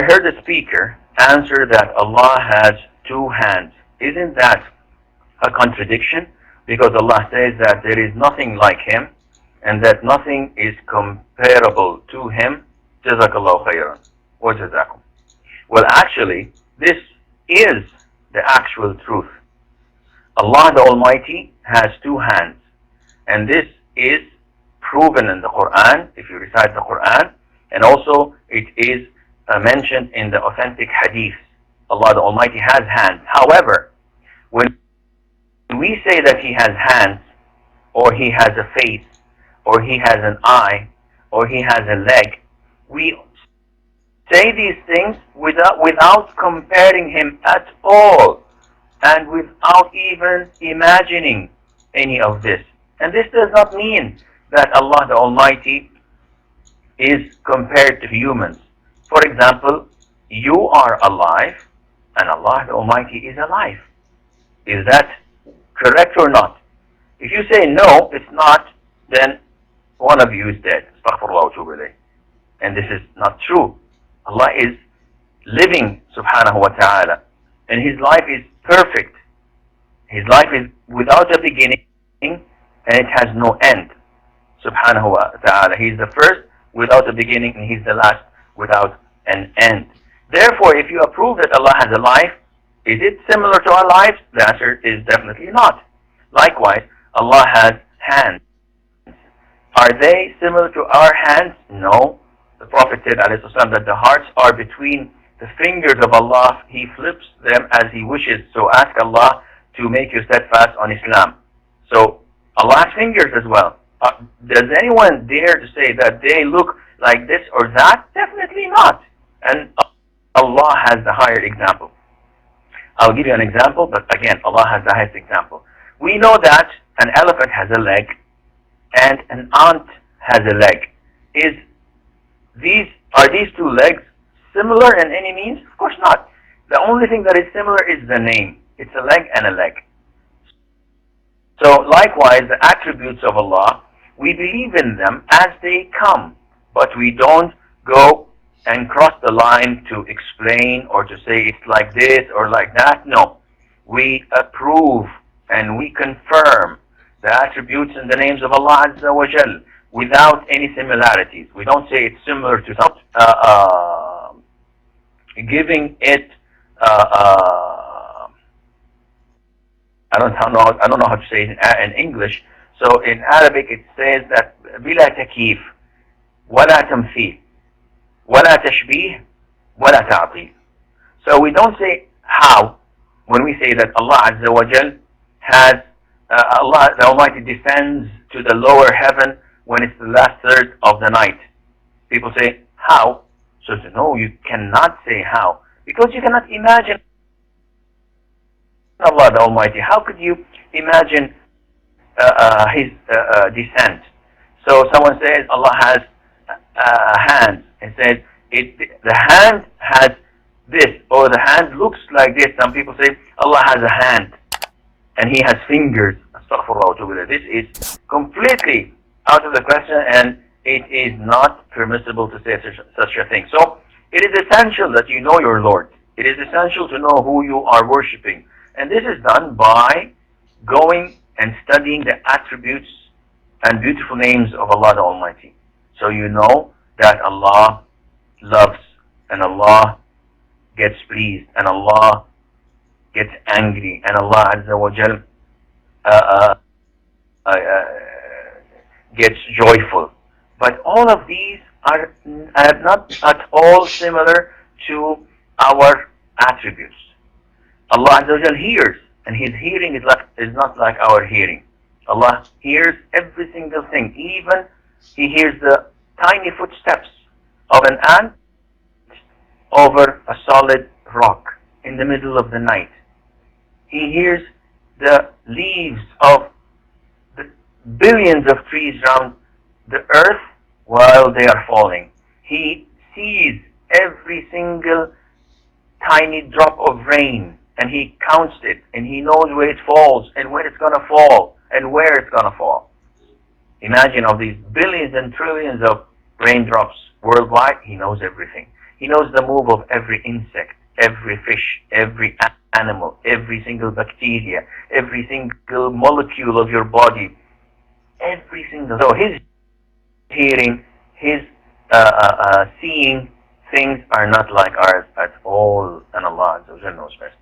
heard a speaker answer that Allah has two hands. Isn't that a contradiction? Because Allah says that there is nothing like Him and that nothing is comparable to Him. Jazakallahu khairan. Wa jazakum. Well, actually, this is the actual truth. Allah the Almighty has two hands. And this is proven in the Quran, if you recite the Quran. And also, it is mentioned in the authentic hadith. Allah the Almighty has hands. However, when we say that He has hands, or He has a face, or He has an eye, or He has a leg, we say these things without comparing Him at all, and without even imagining any of this. And this does not mean that Allah the Almighty is compared to humans. For example, you are alive, and Allah the Almighty is alive. Is that correct or not? If you say no, it's not, then one of you is dead. Astaghfirullah wa atubu ilayh. And this is not true. Allah is living, subhanahu wa ta'ala, and His life is perfect. His life is without a beginning, and it has no end, subhanahu wa ta'ala. He is the first without a beginning, and He's the last without an end. Therefore, if you approve that Allah has a life, is it similar to our lives? The answer is definitely not. Likewise, Allah has hands. Are they similar to our hands? No. The Prophet said, alayhi salam, that the hearts are between the fingers of Allah. He flips them as He wishes. So ask Allah to make you steadfast on Islam. So Allah has fingers as well. Does anyone dare to say that they look like this or that? Definitely not. And Allah has the higher example. I'll give you an example, but again, Allah has the highest example. We know that an elephant has a leg and an ant has a leg. Are these two legs similar in any means? Of course not. The only thing that is similar is the name. It's a leg and a leg. So likewise, the attributes of Allah, we believe in them as they come, but we don't go and cross the line to explain or to say it's like this or like that. No. We approve and we confirm the attributes and the names of Allah Azza wa Jal without any similarities. We don't say it's similar to something, giving it, I don't know how to say it in English. So in Arabic it says that بلا تكييف ولا تمثيل ولا تشبيه ولا تعطيل. So we don't say how when we say that Allah Azza wa Jal has Allah the Almighty descends to the lower heaven when it's the last third of the night. People say how? So no, you cannot say how, because you cannot imagine Allah the Almighty. How could you imagine His descent? So someone says Allah has a hand and says the hand has this, or the hand looks like this. Some people say Allah has a hand and He has fingers. Astaghfirullah. This is completely out of the question, and it is not permissible to say such a thing. So it is essential that you know your Lord. It is essential to know who you are worshipping. And this is done by going and studying the attributes and beautiful names of Allah the Almighty. So you know that Allah loves, and Allah gets pleased, and Allah gets angry, and Allah Azza wa Jal gets joyful. But all of these are not at all similar to our attributes. Allah Azza wa Jal hears, and His hearing is not like our hearing. Allah hears every single thing. Even He hears the tiny footsteps of an ant over a solid rock in the middle of the night. He hears the leaves of the billions of trees around the earth while they are falling. He sees every single tiny drop of rain, and He counts it, and He knows where it falls and when it's going to fall and where it's going to fall. Imagine of these billions and trillions of raindrops worldwide, He knows everything. He knows the move of every insect, every fish, every animal, every single bacteria, every single molecule of your body, every single. So his hearing, his seeing things are not like ours at all, and Allah Azza wa Jalla knows best.